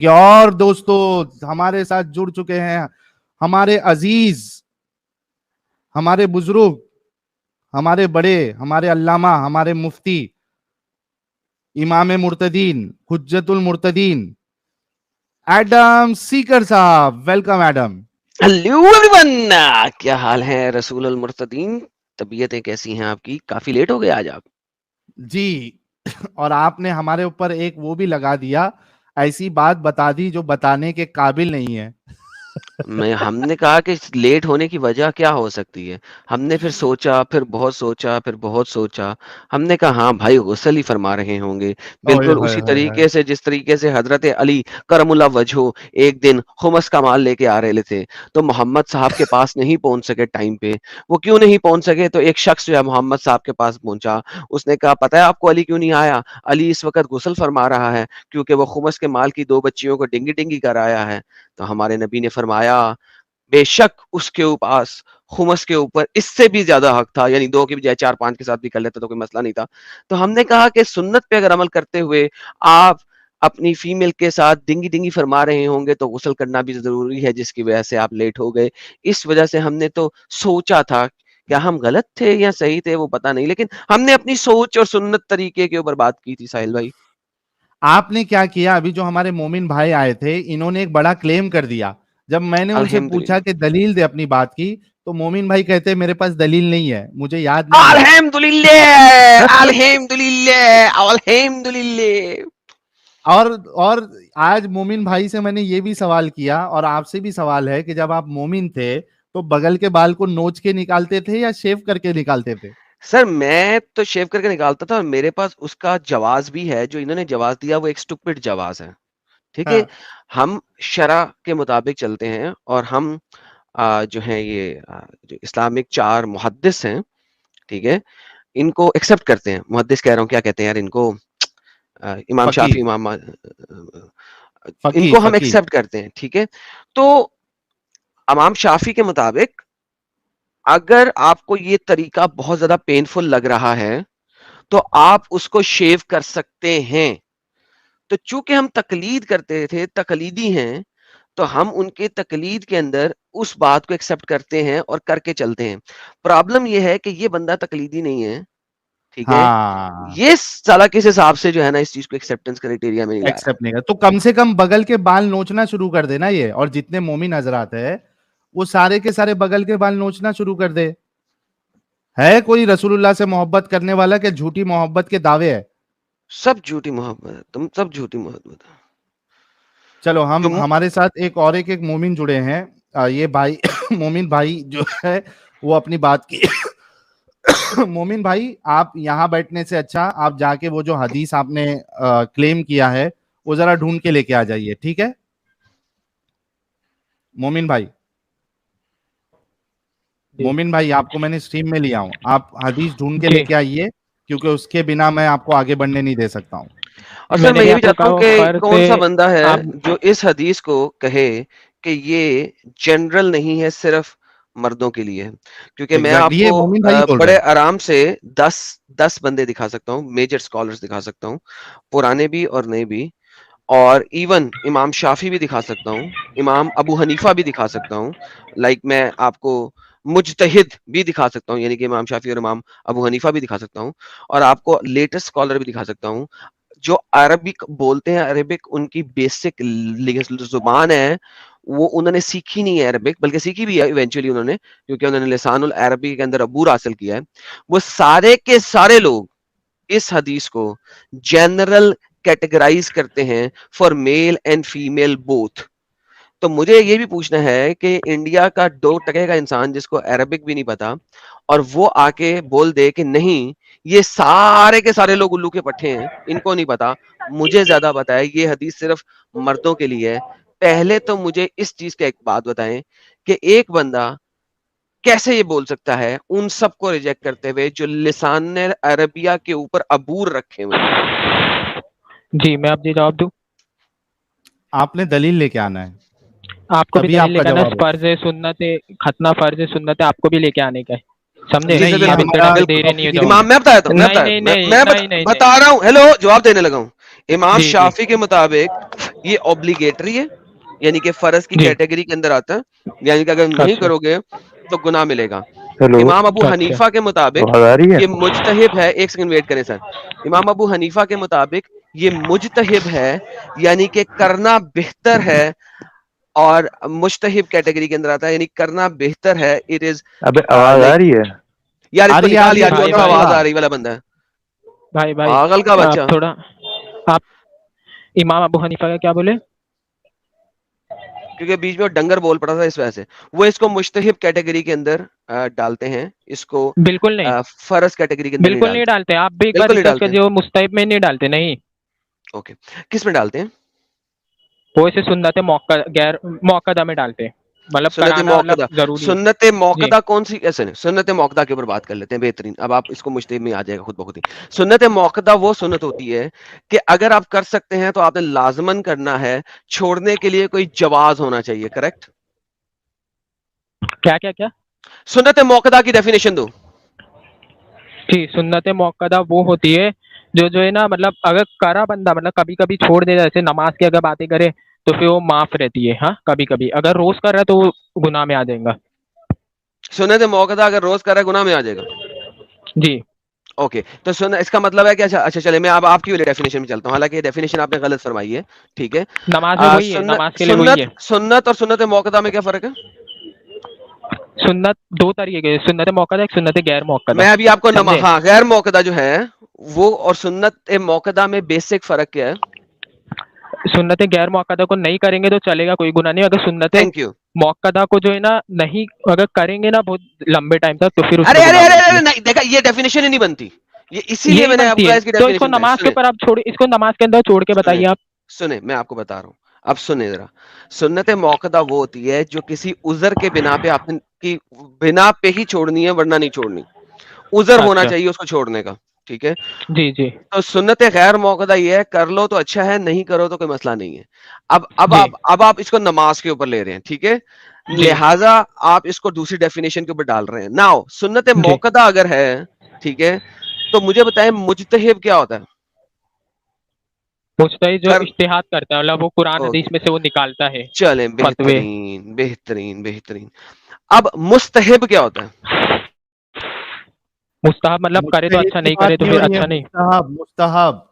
और दोस्तों हमारे साथ जुड़ चुके हैं हमारे अजीज, हमारे बुजुर्ग, हमारे बड़े, हमारे अल्लामा, हमारे मुफ्ती, इमाम मुर्तदीन, हुज्जतुल मुर्तदीन, एडम सीकर साहब। Welcome Adam. हेलो एवरीवन, क्या हाल है रसूल अल मुर्तदीन? तबीयतें कैसी हैं आपकी? काफी लेट हो गए आज आप। जी। और आपने हमारे ऊपर एक वो भी लगा दिया, ऐसी बात बता दी जो बताने के काबिल नहीं है। हमने कहा कि लेट होने की वजह क्या हो सकती है। हमने फिर सोचा, फिर बहुत सोचा। हमने कहा हाँ भाई, गुस्ल ही फरमा रहे होंगे। ओए बिल्कुल होए उसी होए होए। तरीके से जिस तरीके से हजरत अली करमुल्ला वजहो एक दिन खुमस का माल लेके आ रहे थे, तो मोहम्मद साहब के पास नहीं पहुंच सके टाइम पे। वो क्यों नहीं पहुंच सके? तो एक शख्स जो है मोहम्मद साहब के पास पहुंचा। उसने कहा पता है आपको अली क्यों नहीं आया? अली इस वक्त गुस्ल फरमा रहा है क्योंकि वो खुमस के माल की 2 बच्चियों को डिंगी डिंगी कर आया है। तो हमारे नबी ने फरमाया बेशक उसके पास खुमस के ऊपर इससे भी ज्यादा हक था, यानी 2 की बजाय 4-5 के साथ भी कर लेता तो कोई मसला नहीं था। तो हमने कहा कि सुन्नत पे अगर अमल करते हुए आप अपनी फीमेल के साथ डिंगी डिंगी फरमा रहे होंगे तो गुस्ल करना भी जरूरी है, जिसकी वजह से आप लेट हो गए। इस वजह से हमने तो सोचा था, क्या हम गलत थे या सही थे वो पता नहीं, लेकिन हमने अपनी सोच और सुन्नत तरीके के ऊपर बात की थी साहिल भाई। आपने क्या किया, अभी जो हमारे मोमिन भाई आए थे इन्होंने एक बड़ा क्लेम कर दिया। जब मैंने उनसे पूछा अल्हम्दुलिल्लाह। कि दलील दे अपनी बात की, तो मोमिन भाई कहते मेरे पास दलील नहीं है, मुझे याद नहीं है। अल्हम्दुलिल्लाह, अल्हम्दुलिल्लाह, अल्हम्दुलिल्लाह। और आज मोमिन भाई से मैंने ये भी सवाल किया और आपसे भी सवाल है कि जब आप मोमिन थे तो बगल के बाल को नोच के निकालते थे या शेव करके निकालते थे? सर मैं तो शेव करके निकालता था, और मेरे पास उसका जवाज भी है। जो इन्होंने जवाज दिया वो एक स्टूपिड जवाज है। ठीक है। हाँ। हम शरा के मुताबिक चलते हैं, और हम जो है ये जो इस्लामिक 4 मुहद्दिस हैं, ठीक है, इनको एक्सेप्ट करते हैं। मुहद्दिस कह रहा हूँ, क्या कहते हैं यार इनको, इमाम फकी, शाफी, फकी इनको हम फकी। एक्सेप्ट करते हैं। ठीक है। तो इमाम शाफी के मुताबिक अगर आपको ये तरीका बहुत ज्यादा पेनफुल लग रहा है तो आप उसको शेव कर सकते हैं। तो चूंकि हम तकलीद करते थे, तकलीदी हैं, तो हम उनके तकलीद के अंदर उस बात को एक्सेप्ट करते हैं और करके चलते हैं। प्रॉब्लम यह है कि ये बंदा तकलीदी नहीं है, ठीक है। हाँ। ये साला किस हिसाब से जो है ना इस चीज को एक्सेप्टेंस क्राइटेरिया में नहीं ला रहा। एक्सेप्ट नहीं कर तो कम से कम बगल के बाल नोचना शुरू कर देना ये, और जितने मोमिन हजरात है वो सारे के सारे बगल के बाल नोचना शुरू कर दे। है कोई रसूलुल्लाह से मोहब्बत करने वाला कि झूठी मोहब्बत के दावे है? सब झूठी मोहब्बत है, तुम सब झूठी मोहब्बत है। चलो हम तुम हमारे साथ एक मोमिन जुड़े हैं। ये भाई मोमिन भाई जो है वो अपनी बात की। मोमिन भाई, आप यहाँ बैठने से अच्छा आप जाके वो जो हदीस आपने क्लेम किया है वो जरा ढूंढ के लेके आ जाइए, ठीक है? मोमिन भाई, जी मोमिन भाई आपको मैंने स्ट्रीम में लिया हूं, आप हदीस ढूंढ के जी। लेके आइए, क्योंकि उसके बिना मैं आपको आगे बढ़ने नहीं दे सकता हूं। और सर मैंने मैं भी ये भी आपको चाहता कहा हूँ वो कि फर्ज कौन सा बंदा है आप जो इस हदीस को कहे कि ये जनरल नहीं है, सिर्फ मर्दों के लिए है। क्योंकि मैं एग्जैक्टली ये आपको मोमिन भाई बोल रहे बड़े हैं। आराम से 10 बंदे दिखा सकता हूँ, मेजर स्कॉलर्स दिखा सकता हूँ, पुराने भी और नए भी। और इवन इमाम शाफी भी दिखा सकता हूँ, इमाम अबू हनीफा भी दिखा सकता हूँ। लाइक मैं आपको मुजतहिद भी दिखा सकता हूँ, यानी कि इमाम शाफी और इमाम अबू हनीफा भी दिखा सकता हूँ। और आपको लेटेस्ट स्कॉलर भी दिखा सकता हूँ जो अरबिक बोलते हैं। अरबिक उनकी बेसिक जुबान है, वो उन्होंने सीखी नहीं है अरबिक, बल्कि सीखी भी है इवेंचुअली उन्होंने, क्योंकि उन्होंने लिसानुल अरबी के अंदर अबूर हासिल किया है। वो सारे के सारे लोग इस हदीस को जनरल कैटेगराइज करते हैं for male and female both. तो मुझे ये भी पूछना है कि इंडिया का 2% का इंसान जिसको अरबिक भी नहीं पता, और वो आके बोल दे कि नहीं ये सारे के सारे लोग उल्लू के पट्टे हैं, इनको नहीं पता, मुझे ज्यादा पता है, ये हदीस सिर्फ मर्दों के लिए है। पहले तो मुझे इस चीज का एक बात बताएं कि एक बंदा कैसे ये बोल सकता है उन सबको रिजेक्ट करते हुए जो लिसान अरबिया के ऊपर अबूर रखे हुए हैं। जी, मैं अब जी जवाब दूं। आपने दलील लेके आना है, आपको भी तभी दलील आपका लेके आना है, जवाब होगा। फर्ज है सुन्नत है, खतना फर्ज है सुन्नत है, आपको भी लेके आने का है, समझे? जी सर, नहीं, ये आप बिल्कुल इनका हमारा देरी नहीं हो टॉपिक ही जाओ। नहीं इमाम है। मैं बताया नहीं नहीं नहीं नहीं नहीं नहीं। बता रहा हूँ। हेलो, जवाब देने लगा हूँ। इमाम जी जी शाफी के मुताबिक ये ऑब्लिगेटरी है, यानी कि फर्ज की जी। कैटेगरी के अंदर आता है, यानी कि अगर नहीं अच्छा। करोगे तो गुनाह मिलेगा। हेलो, इमाम अबू अच्छा। हनीफा के मुताबिक आवाज आ रही है? ये मुजतहिब है, एक सेकंड वेट करें सर। इमाम अबू हनीफा के मुताबिक ये मुजतहिब है, यानी कि करना बेहतर है, और मुजतहिब कैटेगरी के अंदर आता है, यानी करना बेहतर है। इट इज अबे आवाज आ लाइक, रही है? यार आ इसको रही है, आ निकाल रही है, यार, कौन भाई सा भाई आवाज आ रही वाला बंदा है, भाई पागल का आप बच्चा। थोड़ा, आप इमाम अबू हनीफा का क्या बोले? क्योंकि बीच में वो डंगर बोल पड़ा था, इस वजह से वो इसको मुजतहिब कैटेगरी के अंदर डालते हैं, इसको बिल्कुल नहीं, फर्ज कैटेगरी के अंदर नहीं बिल्कुल नहीं डालते। डालते। आप भी एक बार बिल्कुल नहीं रिसर्च डालते हैं। कीजिए, वो मुस्तहिब में नहीं डालते, नहीं। ओके, किस में डालते हैं? वो इसे सुन्नत मौका गैर मौकदा में डालते हैं, मतलब सुन्नत कराना मतलब मौकदा। जरूरी है। सुन्नत जी। मौकदा कौन सी? ऐसे नहीं, सुन्नत मौकदा के ऊपर बात कर लेते हैं, बेहतरीन। अब आप इसको मुजतहिब में आ जाएगा खुद ब खुद ही। सुन्नत मौकदा वो सुन्नत होती है कि अगर आप कर सकते हैं तो आपने लाजमन करना है, छोड़ने के लिए कोई जवाज होना चाहिए, करेक्ट? क्या क्या क्या? सुन्नत मौकदा की डेफिनेशन दो। जी, सुन्नत मौकदा वो होती है जो है ना, मतलब अगर करा बंदा, मतलब कभी कभी छोड़ दे, जैसे नमाज की अगर बातें करें तो फिर वो माफ रहती है। हाँ, कभी कभी अगर रोज कर रहा है तो वो गुनाह में आ जाएगा। सुन्नत मौकदा अगर रोज कर रहा है गुनाह में आ जाएगा। जी। ओके, तो सुन, इसका मतलब है कि अच्छा अच्छा, चले मैं अब आपकी वाली डेफिनेशन में चलता हूँ, हालांकि ये डेफिनेशन आपने गलत फरमाई है, ठीक है। नमाज में वही है, सुन्नत नमाज के लिए वही सुन्नत है। सुन्नत और सुन्नत मौकदा में क्या फर्क है? सुन्नत दो तरीके के, सुन्नत मौकदा, एक सुन्नत गैर मौकदा। मैं अभी आपको समझे? हाँ, गैर मौकदा जो है वो और सुन्नत मौकदा में बेसिक फर्क क्या है? सुन्नत गैर मौकदा को नहीं करेंगे तो चलेगा, कोई गुनाह नहीं। अगर सुन्नत थैंक यू। मौकदा को जो है ना, नहीं अगर करेंगे ना बहुत लंबे टाइम तक, तो फिर अरे उसमें अरे गुनाह अरे बनती अरे है। नहीं, देखा, ये डेफिनेशन ही नहीं बनती, ये इसीलिए यही मैंने बनती आपको है, इसकी तो इसको डेफिनेशन बताई। नमाज के सुने ऊपर आप छोड़, इसको नमाज के अंदर छोड़ के सुने बताइए आप। सुने, मैं आपको बता रहा हूँ, अब सुने जरा। सुन्नत मौकदा वो होती है जो किसी उजर के बिना पे आपने की बिना पे ही छोड़नी है, वरना नहीं छोड़नी। उजर होना अच्छा। चाहिए उसको छोड़ने का, ठीक है। जी जी। तो सुन्नत गैर मौकदा ये है, कर लो तो अच्छा है, नहीं करो तो कोई मसला नहीं है। जी अब आप इसको नमाज के ऊपर ले रहे हैं, ठीक है, जी लिहाजा आप इसको दूसरी डेफिनेशन के ऊपर डाल रहे हैं। नाउ सुन्नत जी। मौकदा अगर है, ठीक है, तो मुझे बताएं मुजतहिब क्या होता है? मुजतहिद जो कर इज्तिहाद करता है, मतलब वो कुरान ओके, हदीस में से वो निकालता है चलें, फतवे। बेहतरीन बेहतरीन बेहतरीन। अब मुस्तहिब क्या होता है? मुस्तहब मतलब करे तो मुस्तहिब अच्छा, की नहीं बात करे तो नहीं हो फिर रही है, अच्छा नहीं। मुस्तहब मुस्तहब।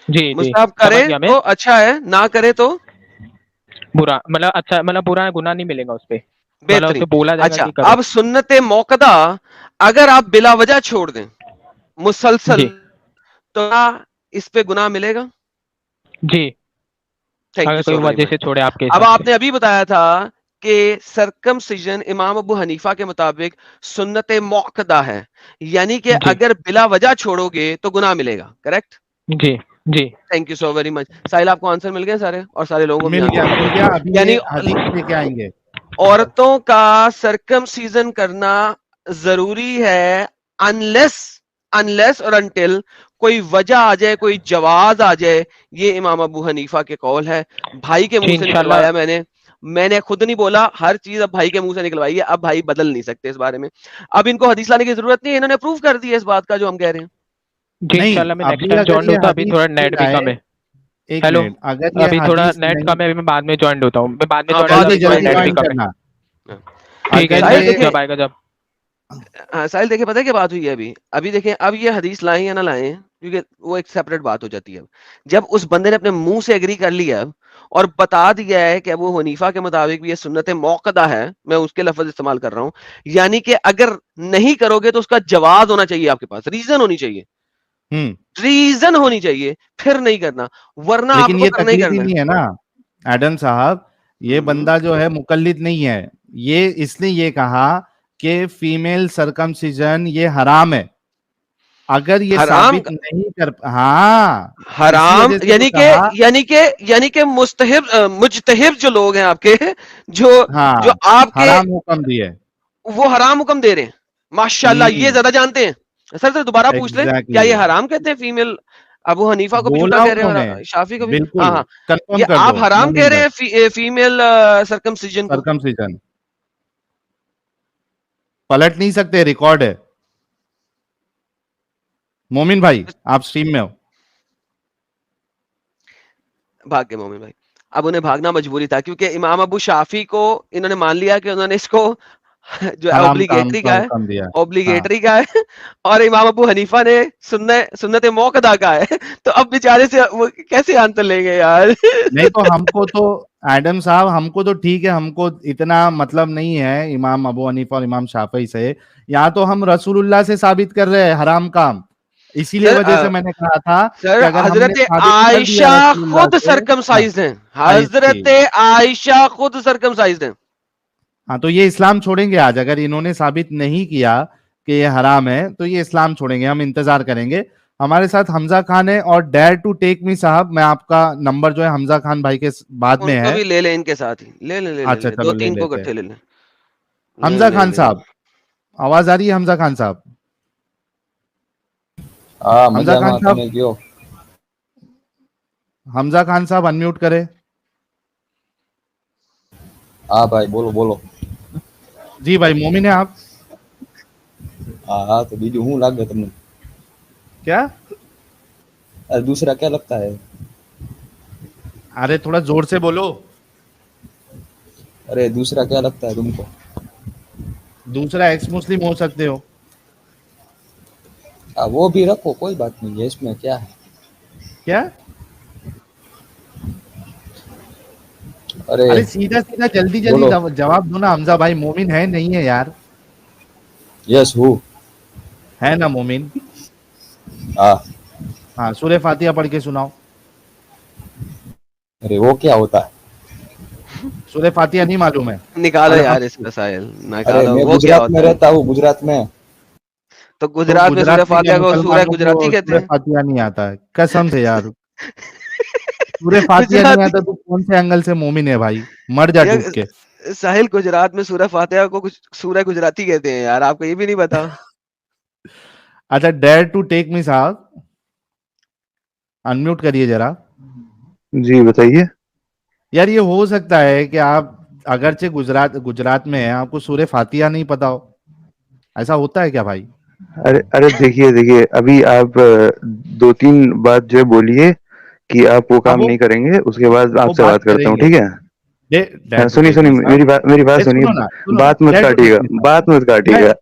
जी जी, मुस्तहब समझ करे गया मैं। तो अच्छा है, ना करे तो बुरा मतलब अच्छा, मतलब बुरा गुनाह नहीं मिलेगा उस पे, मतलब बेहतरीन। उसे बोला जाएगा अच्छा, कि करो। अब सुन्नत मौकदा अगर आप बिला वजह छोड़ दें मुसलसल, जी तो क्या इस पे गुनाह मिलेगा? जी, थैंक अगर यू कोई सो वेरी वजह मच। से छोड़े आपके अब हिसाब से। आपने अभी बताया था कि सरकमसिजन इमाम अबू हनीफा के मुताबिक सुन्नत मौकदा है, यानी कि जी अगर बिला वजह छोड़ोगे तो गुनाह मिलेगा, करेक्ट? जी जी। Thank you so very much Sahil, आपको आंसर मिल गए सारे, और सारे लोगों को भी आंसर मिल मिल गए। गया। अभी ये यानी हदीस लेके आएंगे। औरतों का सरकमसीजन करना जरूरी है, अनलेस अनलेस और अनटिल कोई वजह आ जाए, कोई जवाज आ जाए। ये इमाम अबू हनीफा के कौल है, भाई के जी मुंह से इंशाल्लाह। निकलवाया मैंने खुद नहीं बोला, हर चीज अब भाई के मुंह से निकलवाई है, अब भाई बदल नहीं सकते इस बारे में। अब इनको हदीस लाने की जरूरत नहीं है, इन्होंने प्रूव कर दिया इस बात का जो हम कह रहे हैं। जी नहीं, इंशाल्लाह मैं नेक्स्ट अभी टाइम अगर ज्वाइन ये होता, अभी हदीस थोड़ा नहीं नेट भी लाए, कम है। एक हेलो, मिनट, अगर ये अभी थोड़ा हदीस नेट नहीं, कम है, अभी मैं बाद में ज्वाइन होता हूँ, मैं बाद में हाँ, ज्वाइन बाद होता, जल्दी में अभी थोड़ा ज्वाइन जल्दी नेट भी करें। ज्वाइन कम है। करना। ठीक है, अगर साहिल ये नेट देखिए, जब आएगा जब। हाँ साहिल देखिए, पता है क्या बात हुई है अभी? अभी देखें, अब ये हदीस लाएं या ना लाएं, क्योंकि वो एक सेपरेट बात हो जाती है। जब उस बंदे ने अपने मुंह से एग्री कर लिया और बता दिया है कि अबू हनीफा के मुताबिक भी ये सुन्नत मौकदा है, मैं उसके लफ्ज इस्तेमाल कर रहा हूं, यानी कि अगर नहीं करोगे तो उसका जवाब होना चाहिए, आपके पास रीजन होनी चाहिए, हम्म, रीजन होनी चाहिए, फिर नहीं करना, वरना लेकिन आपको ये करना ही तकलीद ही करना है। नहीं है ना एडम साहब। ये हम्म, बंदा जो है मुकल्लिद नहीं है। ये इसने ये कहा कि फीमेल सरकमसिजन ये हराम है। अगर ये हराम, साबित नहीं कर, हाँ, इसी हराम वजह से तो यानी के कहा। यानी के यानी के मुस्तहिब मुजतहिब जो लोग हैं आपके, जो जो हाँ, आपके, हराम हुक्म दिए। वो हराम हुक्म दे रहे हैं। माशाल्लाह, ये हम्म, ज्यादा जानते हैं। सर दोबारा पूछ ले, क्या एग्जैक्टली, ये हराम कहते हैं फीमेल? अबू हनीफा को भी झूठा बोला कह रहे हैं उन्होंने, और शाफी को भी। हाँ बिल्कुल हाँ, कंफर्म ये कर आप दो हराम कह मोमिन रहे भाई। हैं फीमेल सरकमसिजन को। सरकमसिजन पलट नहीं सकते, रिकॉर्ड है। मोमिन भाई, आप स्ट्रीम में हो। भाग्य मोमिन भाई। अब उन्हें भागना मजबूरी था, क्योंकि इमाम अबू शाफी को इन्होंने मान लिया कि उन्होंने इसको जो है हराम काम ऑब्लिगेटरी का का है, हुक्म दिया। हाँ, ऑब्लिगेटरी का है और इमाम अबू हनीफा ने सुन्नत मौक़दा का है। तो अब बेचारे से वो कैसे आंसर लेंगे यार? नहीं तो हमको तो एडम साहब, हमको तो ठीक है, हमको इतना मतलब नहीं है इमाम अबू हनीफा और इमाम शाफई से। यहाँ तो हम रसूलुल्लाह से साबित कर रहे हैं हराम काम। इसीलिए सर वजह से मैंने कहा था सर कि अगर हमने हजरत साबित कर दिया आयशा रसूलुल्लाह खुद से। हाँ, सरकमसाइज्ड हैं, आई सी। हजरत आयशा खुद सरकमसाइज्ड हैं। हाँ, तो ये इस्लाम छोड़ेंगे आज, अगर इन्होंने साबित नहीं किया कि ये हराम है तो ये इस्लाम छोड़ेंगे। हम इंतजार करेंगे। हमारे साथ हमजा खान है और डेयर टू टेक मी साहब, मैं आपका नंबर जो है हमजा खान भाई के बाद में उनको है। भी ले लें इनके साथ ही, ले लें, ले लें, अच्छा, ले, चलो ले 2-3 को लेते हैं। इकट्ठे ले लें। ले हमजा ले खान ले साहब, आवाज आ रही है हमजा खान साहब? હા हमजा खान મજામાં साहब, તમે કયો हमजा खान साहब अनम्यूट करें। હા ભાઈ બોલો બોલો जी भाई, मोमिन है आप? હા હા તો બીજું શું લાગે તમને क्या? अरे दूसरा क्या लगता है अरे थोड़ा जोर से बोलो। अरे दूसरा क्या लगता है तुमको दूसरा एक्स मुस्लिम हो सकते हो। वो भी रखो कोई बात नहीं है इसमें क्या है क्या? अरे अरे सीधा सीधा जल्दी जल्दी बोलो जवाब दो ना हमजा भाई, मोमिन है नहीं है यार? यस हूँ है ना मोमिन? हाँ हाँ, सूर्य फातिहा पढ़ के सुनाओ। अरे वो क्या होता है सूर्य फातिहा नहीं मालूम है? निकालो अरे यार मत। इसका साहिल, अरे निकालो, मैं वो क्या गुजरात में होता है? रहता हूँ गुजरात में तो तो गुजरात में गुजरात सूरह में क्या फातिहा को सूरह मुसलमानों गुजराती को कहते सूर्य हैं? फातिहा नहीं आता है? कसम से यार, सूर्य फातिहा नहीं गुजराती आता तो कौन से एंगल से मोमिन है भाई? मर जा डूब के। साहिल, गुजरात में सूरह फातिहा को कुछ सूरह गुजराती कहते हैं यार, आपको ये भी नहीं पता? अच्छा, डेयर टू टेक मी साहब, अनम्यूट करिए जरा। जी बताइए। यार ये हो सकता है कि आप अगरचे गुजरात गुजरात में है, आपको सूर्य फातिहा नहीं पता हो? ऐसा होता है क्या भाई? अरे अरे देखिए देखिए, अभी आप 2-3 बात जो है बोलिए कि आप वो हाँ, काम नहीं करेंगे, उसके बाद वो आपसे बात बात करता हूँ, करेंगे। ठीक है? डेयर टू सुनिए टेक सुनिए, मी साहब। मेरी बात सुनिए, सुनो ना, बात मत डेयर टू टेक काटिएगा, मी साहब। बात मत मैं काटिएगा।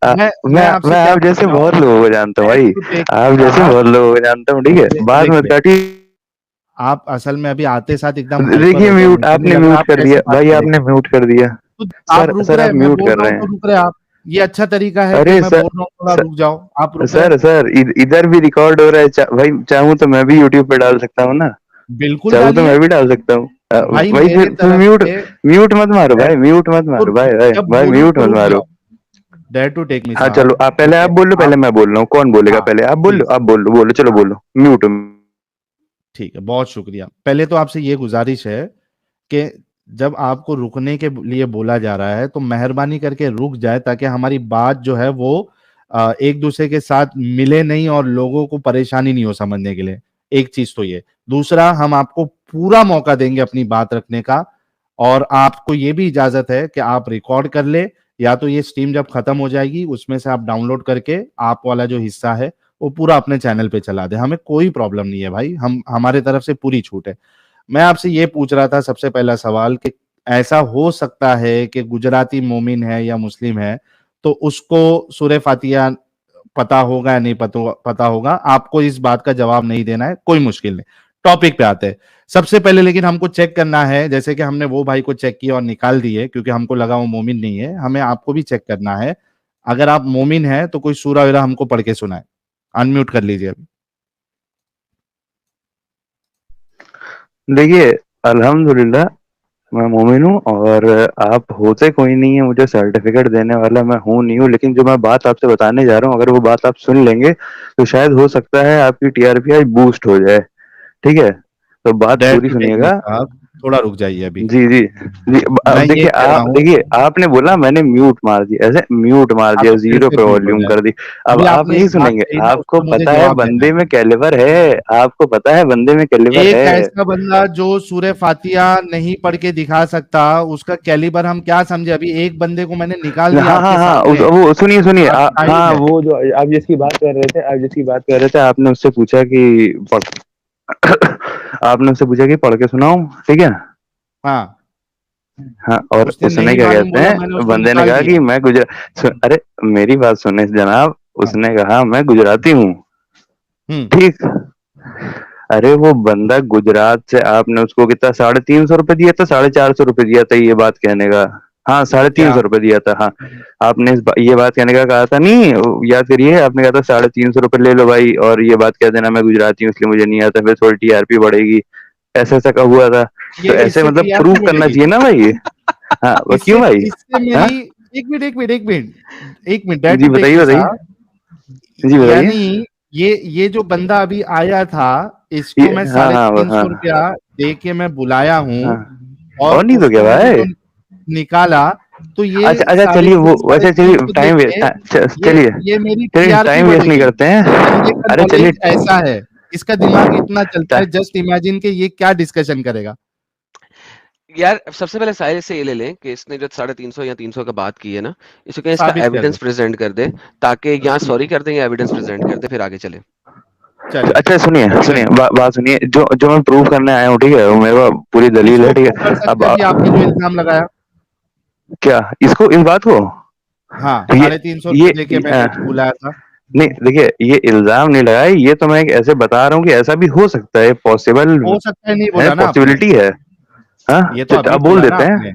मैं आपसे मैं क्या आप पूछ जैसे रहा हूँ? बहुत लोगों को जानता हूँ डेयर भाई, टू टेक मी आप जैसे साहब। बहुत लोगों को जानता हूँ, ठीक है? बात मत देखिए, काटिए। आप असल में अभी आते साथ एकदम हाइपर देखिए हो गए, म्यूट, मुझे नहीं आपने लग रहा म्यूट आप कर कैसे दिया बात भाई, करेंगे। आपने म्यूट कर दिया। तो आप रुक सर रहे आप हैं, मैं म्यूट बोल कर रहा रहे हूँ तो हैं। रुक रहे हैं आप। ये अच्छा तरीका है कि अरे मैं सर, बोल रहा हूँ थोड़ा रुक जाओ, आप रुक रहे सर हैं। सर इधर भी रिकॉर्ड हो रहा है, भाई चाहूँ तो मैं भी यूट्यूब पे डाल सकता हूँ ना, बिल्कुल चाहूँ तो डालिए मैं भी डाल सकता हूँ। भाई, भाई मेरे फिर तरफ म्यूट से। म्यूट मत मारो डेयर भाई, म्यूट मत तो मारो भाई, भाई जब भाई बोलूं म्यूट तो मत रुक मारो। जाओ। डेयर टू टेक मी हाँ चलो, साहब, आप पहले ठीक आप है बोल लो, आप। पहले मैं बोल रहा हूँ, कौन बोलेगा हाँ, पहले? आप बोल लो, प्लीज। आप बोलो, बोलो, चलो हाँ, बोलो, म्यूट। ठीक है, बहुत शुक्रिया। पहले तो आपसे ये गुजारिश है कि जब आपको रुकने के लिए बोला जा रहा है तो मेहरबानी करके रुक जाए, ताकि हमारी बात जो है वो एक दूसरे के साथ मिले नहीं और लोगों को परेशानी नहीं हो समझने के लिए। एक चीज तो ये। दूसरा, हम आपको पूरा मौका देंगे अपनी बात रखने का, और आपको ये भी इजाजत है कि आप रिकॉर्ड कर ले, या तो ये स्ट्रीम जब खत्म हो जाएगी उसमें से आप डाउनलोड करके आप वाला जो हिस्सा है वो पूरा अपने चैनल पे चला दे। हमें कोई प्रॉब्लम नहीं है भाई, हम हमारे तरफ से पूरी छूट है। मैं आपसे ये पूछ रहा था सबसे पहला सवाल कि ऐसा हो सकता है कि गुजराती मोमिन है या मुस्लिम है तो उसको सूरह फातिहा पता होगा या नहीं पता होगा? आपको इस बात का जवाब नहीं देना है, कोई मुश्किल नहीं। टॉपिक पे आते हैं। सबसे पहले लेकिन हमको चेक करना है, जैसे कि हमने वो भाई को चेक किया और निकाल दिए क्योंकि हमको लगा वो मोमिन नहीं है, हमें आपको भी चेक करना है। अगर आप मोमिन हैं तो कोई सूरा वगैरह हमको पढ़ के सुनाए। अनम्यूट कर लीजिए अभी। देखिए, अल्हम्दुलिल्लाह मैं मोमिन हूँ, और आप होते कोई नहीं है मुझे सर्टिफिकेट देने वाला, मैं हूँ नहीं हूँ, लेकिन जो मैं बात आपसे बताने जा रहा हूँ, अगर वो बात आप सुन लेंगे तो शायद हो सकता है आपकी टीआरपी आज बूस्ट हो जाए, ठीक है? तो बात डेयर पूरी टू टेक मी सुनिएगा। साहब, थोड़ा रुक जाइए अभी। जी जी जी, मैं ये देखिए कह रहा हूँ, देखिए आपने बोला मैंने म्यूट मार दिया, ऐसे म्यूट मार हाँ दिया, तो फिर जीरो से पे म्यूट हो वॉल्यूम जाए। कर दी। अब अभी आप आपने नहीं एक बात सुनेंगे, कही ना, आपको उसका मुझे पता है जवाब देना बंदे है। में कैलिबर है, आपको पता है बंदे में कैलिबर एक है। ऐसा बंदा जो सूरह फातिहा नहीं पढ़ के दिखा सकता, उसका कैलिबर हम क्या समझे? अभी एक बंदे को मैंने निकाल दिया हाँ हाँ आपके हाँ, सामने। वो सुनिए सुनिए, बात साहिल हाँ है। वो जो आप जिसकी बात कर रहे थे, आपने उससे पूछा कि पढ़ आपने उससे पूछा कि पढ़ के सुनाऊं, ठीक है? हाँ, हाँ, और उसने उसने नहीं क्या मालूम कहते बोला, हैं, मैंने उसको बंदे ने निकाल कहा दिया। कि मैं अरे मेरी बात सुने जनाब, हाँ, उसने कहा मैं गुजराती हूँ, ठीक। अरे वो बंदा गुजरात से, आपने उसको कितना 350 रुपए दिया था, 450 रुपए दिया था ये बात कहने का। हाँ, क्या? 350 रुपए दिया था, हाँ। आपने ये बात कहने का कहा था नहीं, याद करिए, आपने कहा था 350 रुपए ले लो भाई, और ये बात कह देना मैं गुजराती हूँ इसलिए मुझे नहीं आता, फिर थोड़ी टीआरपी बढ़ेगी, ऐसा ऐसा का हुआ था। तो ये ऐसे इससे मतलब टीआरपी प्रूफ करना बढ़ेगी? चाहिए ना भाई। हाँ, वो क्यों इससे भाई? इससे हाँ, मेरी, एक मिनट, डेयर जी टू टेक बताइए दिस। बताइए, जी बताइए। यानी ये जो बंदा अभी आया था, ये इसको मैं हाँ साढ़े हाँ तीन हाँ सौ रुपया दे के मैं बुलाया हूँ, हाँ, और और नहीं तो क्या उसने मुझे जो भाई। निकाला, तो ये अच्छा अच्छा, साढ़े चलिए तीन वो, साढ़े अच्छा तीन चलिए सौ दे टाइम के ये चलिए ये मेरी चलिए, टीआरपी टाइम वेस्ट नहीं बढ़ेगी। करते इस हैं। बंदे का अरे चलिए, नॉलेज ऐसा है, इसका दिमाग इतना चलता है, जस्ट इमेजिन के ये क्या डिस्कशन करेगा। यार सबसे पहले साहिल से ये ले लें कि इसने जो 350 या 300 का बात की है ना, इसको कहें इसका साबित कर एविडेंस दो। प्रेजेंट कर दे, ताकि यहाँ सॉरी कर दें या एविडेंस प्रेजेंट कर दे, फिर आगे चले। चलिए, अच्छा सुनिए सुनिए, प्रेजेंट। बात सुनिए, जो जो मैं प्रूव करने आया हूँ, ठीक है, वो मेरे पास पूरी दलील है, किसको ठीक प्रूव कर है। सकते हैं अभी आपने जो इल्जाम लगाया? क्या इसको, इस बात को, हाँ, ये 350 रुपये दे के मैंने अ, बुलाया था। नहीं देखिए, ये इल्जाम नहीं लगाया, ये तो मैं एक ऐसे बता रहा हूँ कि ऐसा भी हो सकता है, पॉसिबल हो सकता है नहीं है, बोला ना आपने? पॉसिबिलिटी है। हाँ, ये तो अभी अब बोल बोला ना देते हैं। आपने।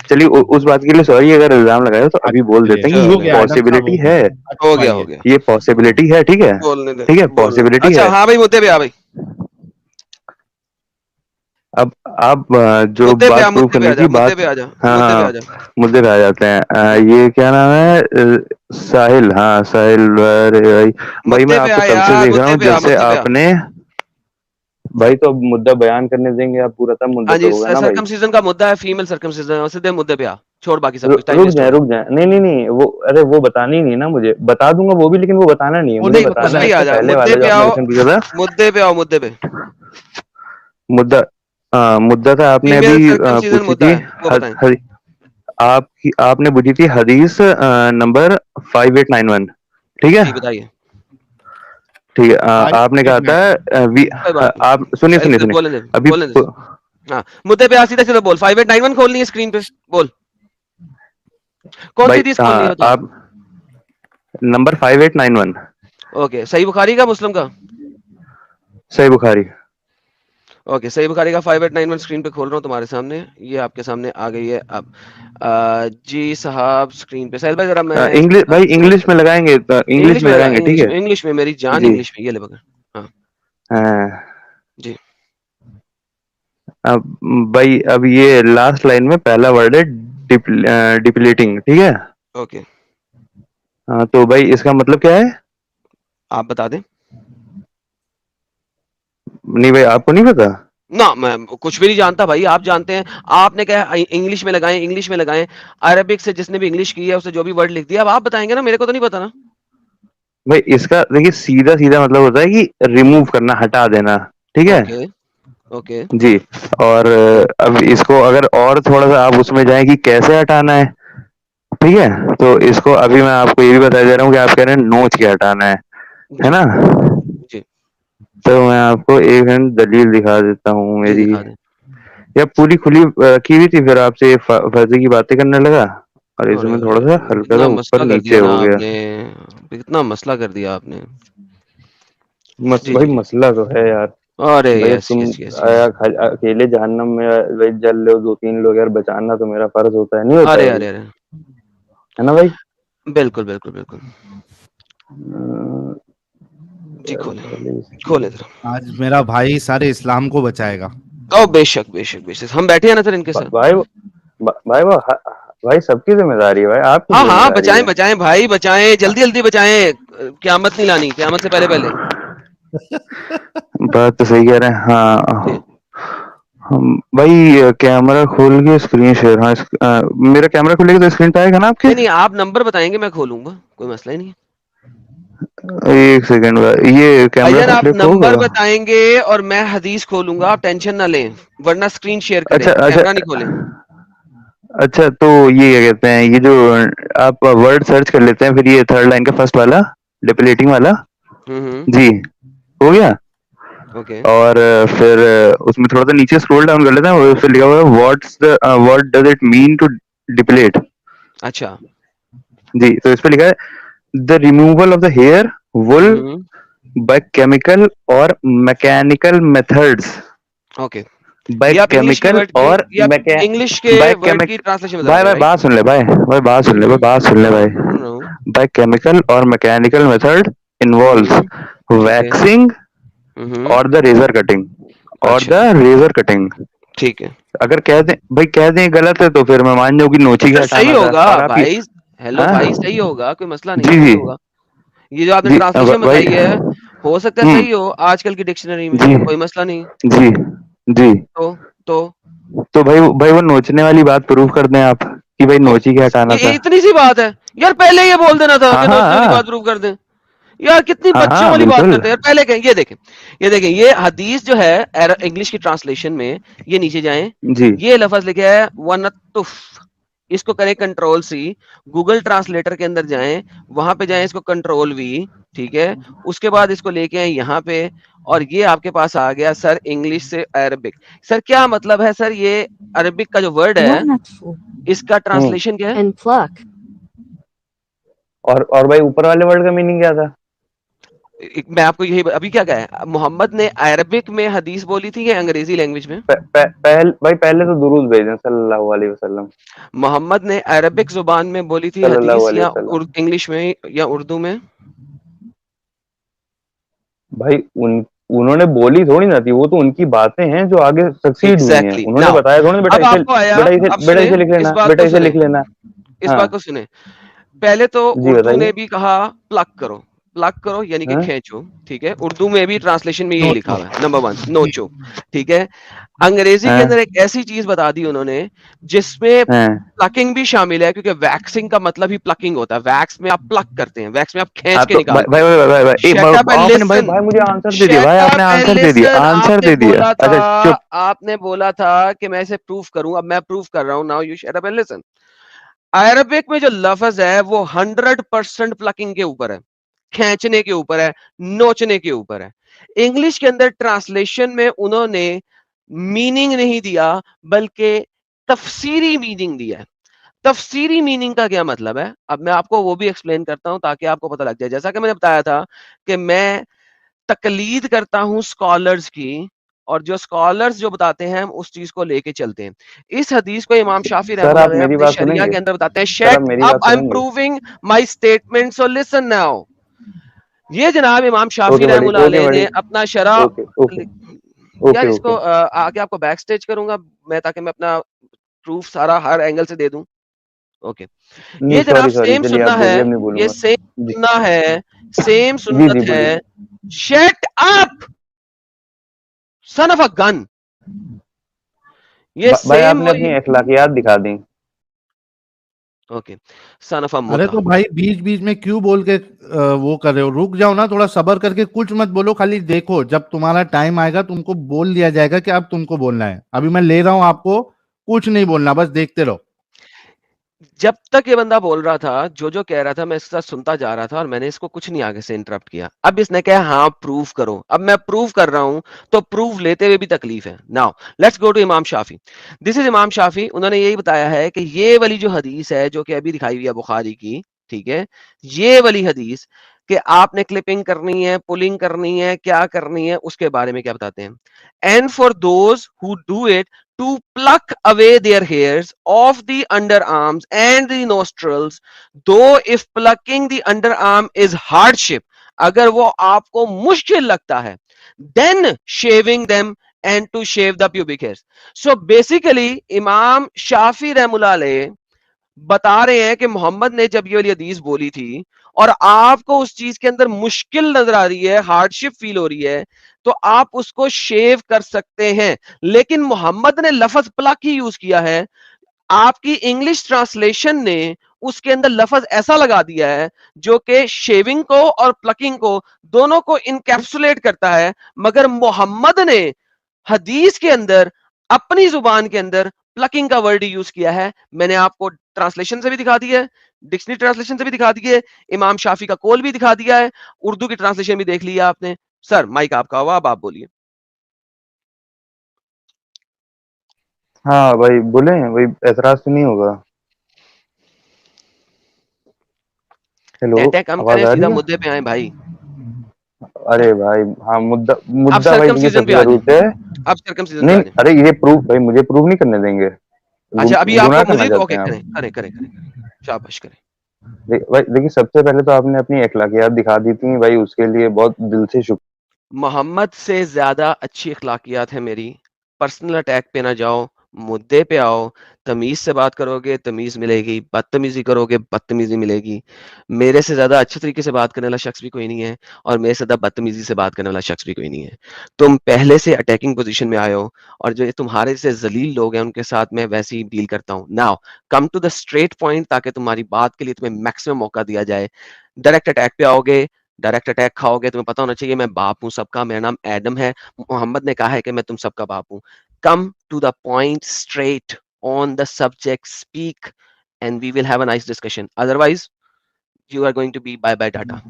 चलिए उस बात के लिए सॉरी, अगर इल्जाम लगाया हो तो अभी अच्छा, बोल चलिए, देते हैं कि ये हो चले, गया आदम साहब, पॉसिबिलिटी हो गया। है, अच्छा, हो अब गया हो आइए। गया, ये पॉसिबिलिटी है, ठीक है, बोलने दे, ठीक है, बोलने दे। पॉसिबिलिटी अच्छा है। हाँ भाई, मुद्दे पे आ भाई, अब आप जो मुद्दे पे आ, बात प्रूव मुद्दे पे करनी आ थी, जा, मुद्दे बात, पे आ जा, हाँ मुद्दे पे आ हाँ, जा। मुद्दे पे आ जाते हैं। ये क्या नाम है, साहिल, हाँ साहिल, अरे भाई, भाई मैं मुद्दे पे आपको आ तब से यार, देख रहा मुद्दे हूँ पे आ, जब से मुद्दे पे आ। आपने, भाई तो अब मुद्दा बयान करने देंगे आप पूरा, तब मुद्दे हाँ पे जी, होगा ना भाई। सरकमसीजन का मुद्दा है, फीमेल सरकमसीजन, सीधे मुद्दे पे आ, छोड़ बाकी सब कुछ, टाइम रुक वेस्ट हो जाए रहा रुक जाए, नहीं नहीं नहीं, वो अरे वो बतानी नहीं ना मुझे, बता दूंगा वो भी, लेकिन वो बताना नहीं है वो मुझे, नहीं बताना बताना है है। उसमें ही आ इससे जा, पहले मुद्दे वाला जो पे आपने आओ, क्वेश्चन पूछा था। मुद्दे पे आओ, मुद्दे पे। मुद्दा, मुद्दा था, आपने फीमेल अभी सरकमसीजन पूछी मुद्दा थी, है, वो हद, बताएं। हद, आपकी आपने पूछी थी हदीस नंबर 5891, ठीक है, जी बताइए। ठीक है। फाइव आपने कहा एट था नाइन कोई बात नहीं, आप सुनिए सुनिए सुनिए, बोलने दे, अभी बोलने दे। हाँ, मुद्दे पे आ, सीधे सीधे बोल, 5891 खोलनी है स्क्रीन पे, बोल कौन सी भाई, हदीस खोलनी है, बता। आप नंबर 5891, ओके, सही बुखारी का, मुस्लिम का? सही बुखारी। ओके, सही बुखारी का 5891 स्क्रीन पे खोल रहा हूँ तुम्हारे सामने, ये आपके सामने आ गई है अब। जी साहब, स्क्रीन पे साहिल भाई जरा मैं इंग्लिश इसका भाई, थोड़ा इंग्लिश सा, में लगाएंगे, इंग्लिश इंग्लिश में में लगा, लगाएंगे, ठीक है, इंग्लिश में मेरी जान, जी। इंग्लिश में, ये ले पकड़। हाँ हाँ, जी। अब भाई, अब ये लास्ट लाइन में पहला वर्ड है डिप्लीटिंग, ठीक है। ओके, हाँ, तो भाई इसका मतलब क्या है? आप बता दें। नहीं भाई, आपको नहीं पता? ना, मैं कुछ भी नहीं जानता भाई, आप जानते हैं। आपने कहा इंग्लिश में लगाएं, इंग्लिश में लगाएं। अरबिक से जिसने भी इंग्लिश की है उसे जो भी वर्ड लिख दिया, अब आप बताएंगे ना, मेरे को तो नहीं पता ना। भाई इसका देखिए, सीधा सीधा मतलब होता है कि रिमूव करना, हटा देना, ठीक है, ओके, ओके, जी। और अब इसको अगर और थोड़ा सा आप उसमें जाएं कि कैसे हटाना है, ठीक है, तो इसको अभी मैं आपको ये भी बता दे रहा हूँ कि आप कह रहे हैं नोच के हटाना है जी ना। जी तो मैं आपको एक मिनट दलील दिखा देता हूँ जी, मेरी, दिखा दें। या पूरी खुली रखी हुई थी, फिर आपसे ये फर्जी की बातें करने लगा, और अरे इसमें अरे थोड़ा सा अरे, हल्का सा इतना ऊपर मसला कर नीचे दिया ना हो गया। आपने, इतना मसला कर दिया आपने। जी भाई जी, मसला तो है यार। अरे भाई अब यस तुम यस यस यस। अकेले जहन्नम में भाई जल रहे हो, दो तीन लोग, यार बचाना तो मेरा फर्ज होता है, नहीं होता है अरे भाई, अरे अरे, है ना भाई। बिल्कुल बिल्कुल बिल्कुल। जी यार खोले, पहले खोले जरा। आज मेरा भाई सारे इस्लाम को बचाएगा। ओ बेशक बेशक बेशक, हम बैठे हैं ना सर इनके साथ। भाई भाई भाई सबकी जिम्मेदारी है भाई, आपकी हाँ हाँ, जिम्मेदारी बचाएं है। बचाएं भाई, बचाएं, जल्दी जल्दी बचाएं, क्यामत नहीं लानी, क्यामत से पहले पहले। बात तो सही कह रहे हैं, जी, हाँ। हम भाई कैमरा खोल के स्क्रीन शेयर, हाँ मेरा कैमरा खुलेगा तो स्क्रीन पे आएगा ना आपके। नहीं नहीं, आप नंबर बताएंगे, मैं खोलूंगा, कोई मसला ही नहीं है। एक सेकंड, ये कैमरा भाईजान आप फ्लिप नंबर होगा। बताएंगे और मैं हदीस खोलूंगा, आप टेंशन ना लें, वरना स्क्रीन शेयर करें, अच्छा अच्छा कैमरा नहीं खोलें। अच्छा, तो ये क्या कहते हैं, ये जो आप वर्ड सर्च कर लेते हैं, फिर ये थर्ड लाइन का फर्स्ट वाला डिप्लीटिंग वाला, हम्म। जी, हो गया। ओके और फिर उसमें थोड़ा सा नीचे स्क्रॉल डाउन कर लेते हैं, उस पे लिखा हुआ है what does it mean to deplete. अच्छा जी, तो इस पे लिखा है the removal of the hair wool by chemical और मैकेनिकल मेथड्स। ओके बाय ये आप इंग्लिश की केमिकल वर्ड की और ये आप इंग्लिश के बाय वर्ड की ट्रांसलेशन बता भाई रहे हैं, भाई राइट? बात सुन ले भाई बात सुन ले बात सुन ले भाई। नो बाय केमिकल और मैकेनिकल मेथड इन्वॉल्व्स ठीक है। वैक्सिंग हम्म और द रेजर कटिंग और अच्छा द रेजर कटिंग। ठीक है अगर कह दें भाई, कह दें गलत है तो फिर मैं मान जाऊं कि नोची तो का फिर सही हटाना था होगा और आप ये। भाई। हेलो हाँ? भाई, सही होगा, कोई मसला नहीं है, जी सही जी होगा। ये जो आपने जी ट्रांसलेशन भाई। बताई है, हो सकता है हम्म। सही हो आजकल की डिक्शनरी में, जी कोई मसला नहीं। जी जी। तो तो भाई वो नोचने वाली बात प्रूव कर दें आप कि भाई हो नोची के हटाना ये था। इतनी सी बात है यार, पहले ये बोल देना था हाँ कि हाँ नोचने वाली हाँ बात प्रूव कर दें। यार कितनी हाँ बच्चों हाँ वाली बात बिल्कुल। करते हैं यार, पहले कहें। ये देखें ये हदीस जो है इंग्लिश की ट्रांसलेशन में, ये नीचे जाएं, जी ये लफ्ज लिखा है वनतुफ, इसको करें कंट्रोल सी, गूगल ट्रांसलेटर के अंदर जाएं, वहां पे जाएं, इसको कंट्रोल वी, ठीक है, उसके बाद इसको लेके आए यहाँ पे, और ये आपके पास आ गया सर इंग्लिश से अरबिक। सर क्या मतलब है सर, ये अरबिक का जो वर्ड है इसका ट्रांसलेशन क्या है? और भाई ऊपर वाले वर्ड का मीनिंग क्या था? मैं आपको यही अभी क्या कहा, मोहम्मद ने अरबिक में हदीस बोली थी या अंग्रेजी लैंग्वेज में? भाई पहले तो दुरूद भेजें सल्लल्लाहु अलैहि वसल्लम। मोहम्मद ने अरबिक जुबान में बोली थी सल्लल्लाहु हदीस अलैहि या वसल्लम। इंग्लिश में या उर्दू में? भाई उन्होंने बोली थोड़ी ना थी, वो तो उनकी बातें हैं जो आगे सक्सीड हुई हैं। एग्जैक्टली उन्होंने नाउ बताया थोड़ी ना, बेटा अब इसे आपको आया, बेटा अब इसे बेटा सुने इसे लिख इस लेना, बात बेटा को इसे सुने, लिख लेना। इस हाँ बात को सुने। पहले तो जी उर्दू ने बताइए। भी कहा प्लग करो यानी कि हाँ खींचो, ठीक है, उर्दू में भी ट्रांसलेशन में यही लिखा नोचो। हुआ है, नंबर 1 जी। नोचो, ठीक है। अंग्रेजी के अंदर हाँ एक ऐसी चीज बता दी उन्होंने जिसमें हाँ। प्लकिंग भी शामिल है, क्योंकि वैक्सिंग का मतलब ही प्लकिंग होता है, वैक्स में आप प्लक करते हैं, वैक्स में आप खींच हाँ के तो भाई निकालते भाई हैं। भाई भाई, भाई एक शट अप एंड आपने भाई लिसन, भाई मुझे आंसर दे दिया भाई, शट आपने अप एंड आंसर दे दिया, लिसन। आंसर आपने दे दिया। बोला था, अच्छा चुप। आपने बोला था कि मैं इसे प्रूफ करूं, अब मैं प्रूफ कर रहा हूं, now you shut up and listen. Arabic में जो लफ्ज है वो 100% प्लकिंग के ऊपर है, खींचने के ऊपर है, नोचने के ऊपर है। इंग्लिश के अंदर ट्रांसलेशन में उन्होंने मीनिंग नहीं दिया, बल्कि तफसीरी मीनिंग दिया है। तफसीरी मीनिंग का क्या मतलब है, अब मैं आपको वो भी एक्सप्लेन करता हूं ताकि आपको पता लग जाए। जैसा कि मैंने बताया था कि मैं तकलीद करता हूं स्कॉलर्स की, और जो स्कॉलर्स जो बताते हैं हम उस चीज को लेके चलते हैं। इस हदीस को इमाम शाफी सर रहमतुल्लाह आप अलैह मेरी अपने बात शरिया सुनेंगे? के अंदर बताते हैं, सर आप शट मेरी बात अप, आई एम सुनेंगे? Proving my statement, so listen now. ये जनाब इमाम शाफी ओके बड़ी, रहमतुल्लाह ओके अलैह बड़ी, ने अपना शरा, ओके ओके यार ओके इसको ओके। आगे आपको बैक स्टेज करूंगा मैं, ताकि मैं अपना प्रूफ सारा हर एंगल से दे दूं। ओके, नहीं ये जनाब सॉरी सॉरी, सेम चलिए आप सुन्ना है, बोलिए, अब नहीं ये बोलूंगा। सेम जी सुन्ना है, सेम जी जी सुन्नत है। बोलिए। Shut up son of a gun, ये भाई सेम आपने वही। अपनी अखलाकियात दिखा दी। ओके, सन ऑफ अ अरे मुता। तो भाई बीच बीच में क्यों बोल के वो कर रहे हो? रुक जाओ ना, थोड़ा सबर करके, कुछ मत बोलो, खाली देखो, जब तुम्हारा टाइम आएगा तुमको बोल दिया जाएगा कि अब तुमको बोलना है। अभी मैं ले रहा हूं आपको, कुछ नहीं बोलना, बस देखते रहो। जब तक ये बंदा बोल रहा था, जो कह रहा था, मैं इसके साथ सुनता जा रहा था, और मैंने इसको कुछ नहीं आगे से इंटरप्ट किया। अब इसने कहा हाँ प्रूफ करो, अब मैं प्रूफ कर रहा हूं, तो प्रूफ लेते हुए भी तकलीफ है। नाउ लेट्स गो टू इमाम शाफी। दिस इज इमाम शाफी। उन्होंने यही बताया है कि ये वाली जो हदीस है जो कि अभी दिखाई हुई है बुखारी की, ठीक है, ये वाली हदीस कि आपने क्लिपिंग करनी है, पुलिंग करनी है, क्या करनी है, उसके बारे में क्या बताते हैं। And for those who do it, to pluck away their hairs off the underarms and the nostrils, though if plucking the underarm is hardship, अगर वो आपको मुश्किल लगता है, then shaving them and to shave the pubic hairs. So basically इमाम शाफी रहमुल्लाह अलैह बता रहे हैं कि मोहम्मद ने जब ये वाली हदीस बोली थी और आपको उस चीज के अंदर मुश्किल नजर आ रही है, हार्डशिप फील हो रही है, तो आप उसको शेव कर सकते हैं। लेकिन मोहम्मद ने लफज प्लक ही यूज किया है, आपकी इंग्लिश ट्रांसलेशन ने उसके अंदर लफज ऐसा लगा दिया है जो कि शेविंग को और प्लकिंग को दोनों को इनकैप्सुलेट करता है। मगर मोहम्मद ने हदीस के अंदर अपनी जुबान के अंदर प्लकिंग का वर्ड यूज किया है। मैंने आपको ट्रांसलेशन से भी दिखा दिया है, डिक्शनरी ट्रांसलेशन से भी दिखा दिया है, इमाम शाफी का कोल भी दिखा दिया है, उर्दू की ट्रांसलेशन भी देख लिया आपने। सर माइक आपका हुआ, अब आप बोलिए। हाँ भाई बोले, भाई ऐतराज तो नहीं होगा? हेलो, टैटै कम आवाज करें, आ रही सीधा है? मुद्दे पे आए भाई। अरे भाई हाँ, मुद्दा अब मुद्दा भाई देखिए सर्कमसीजन पे सबसे आ जरूरत है। जाए, अब सर्कमसीजन पे नहीं आ जाए। अरे ये प्रूफ भाई मुझे प्रूफ नहीं करने देंगे। अच्छा अभी गुनाह आपको करना मुझे, चाहते ओके हैं आप? करें करें करें करें करें, शाबाश करें। भाई देखिए सबसे पहले तो आपने अपनी अखलाकियात दिखा दी थी भाई, उसके लिए बहुत दिल से शुक्र। मोहम्मद से ज्यादा अच्छी अखलाकियात है मेरी। पर्सनल अटैक पे ना जाओ, मुद्दे पे आओ। तमीज से बात करोगे तमीज मिलेगी, बदतमीजी करोगे बदतमीजी मिलेगी। मेरे से ज्यादा अच्छे तरीके से बात करने वाला शख्स भी कोई नहीं है, और मेरे से ज्यादा बदतमीजी से बात करने वाला शख्स भी कोई नहीं है। तुम पहले से अटैकिंग पोजीशन में आए हो, और जो ये तुम्हारे से जलील लोग हैं उनके साथ मैं वैसे ही डील करता हूँ। Now come to the straight point, ताकि तुम्हारी बात के लिए तुम्हें मैक्सिमम मौका दिया जाए। डायरेक्ट अटैक पे आओगे, डायरेक्ट अटैक खाओगे, तुम्हें पता होना चाहिए मैं बाप हूँ सबका, मेरा नाम एडम है, मोहम्मद ने कहा है कि मैं तुम सबका बाप हूँ। Come to the point, straight on the subject, speak, and we will have a nice discussion. Otherwise you are going to be bye bye tata.